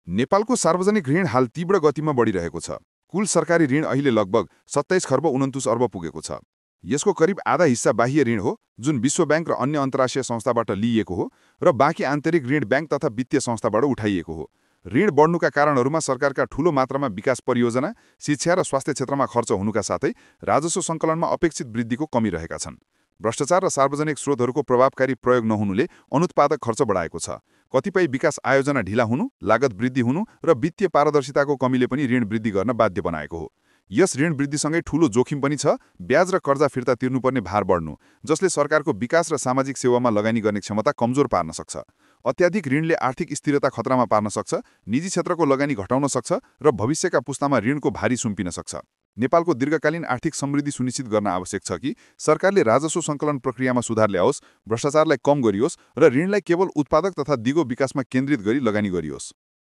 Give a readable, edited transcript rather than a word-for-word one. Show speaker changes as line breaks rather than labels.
नेपालको सार्वजनिक ऋण हाल तीव्र गतिमा बढिरहेको छ। कुल सरकारी ऋण अहिले लगभग 27 खर्ब 29 अर्ब पुगेको छ। यसको करिब आधा हिस्सा बाह्य ऋण हो, जुन विश्व ब्याङ्क र अन्य अन्तर्राष्ट्रिय संस्थाबाट लिइएको हो, र बाँकी आन्तरिक ऋण ब्याङ्क तथा वित्तीय संस्थाबाट उठाइएको हो। ऋण बढ्नुका कारणहरूमा सरकारका ठूलो मात्रामा विकास परियोजना, शिक्षा र स्वास्थ्य क्षेत्रमा खर्च हुनुका साथै राजस्व सङ्कलनमा अपेक्षित वृद्धिको कमी रहेका छन्। भ्रष्टाचार र सार्वजनिक स्रोतहरूको प्रभावकारी प्रयोग नहुनुले अनुत्पादक खर्च बढाएको छ। कतिपय विकास आयोजना ढिला हुनु, लागत वृद्धि हुनु र वित्तीय पारदर्शिताको कमीले पनि ऋण वृद्धि गर्न बाध्य बनाएको हो। यस ऋण वृद्धिसँगै ठूलो जोखिम पनि छ, ब्याज र कर्जा फिर्ता तिर्नुपर्ने भार बढ्नु, जसले सरकारको विकास र सामाजिक सेवामा लगानी गर्ने क्षमता कमजोर पार्न सक्छ। अत्याधिक ऋणले आर्थिक स्थिरता खतरामा पार्न सक्छ, निजी क्षेत्रको लगानी घटाउन सक्छ र भविष्यका पुस्तामा ऋणको भारी सुम्पिन सक्छ। नेपालको दीर्घकालीन आर्थिक समृद्धि सुनिश्चित गर्न आवश्यक छ कि सरकारले राजस्व सङ्कलन प्रक्रियामा सुधार ल्याओस्, भ्रष्टाचारलाई कम गरियोस् र ऋणलाई केवल उत्पादक तथा दिगो विकासमा केन्द्रित गरी लगानी गरियोस्।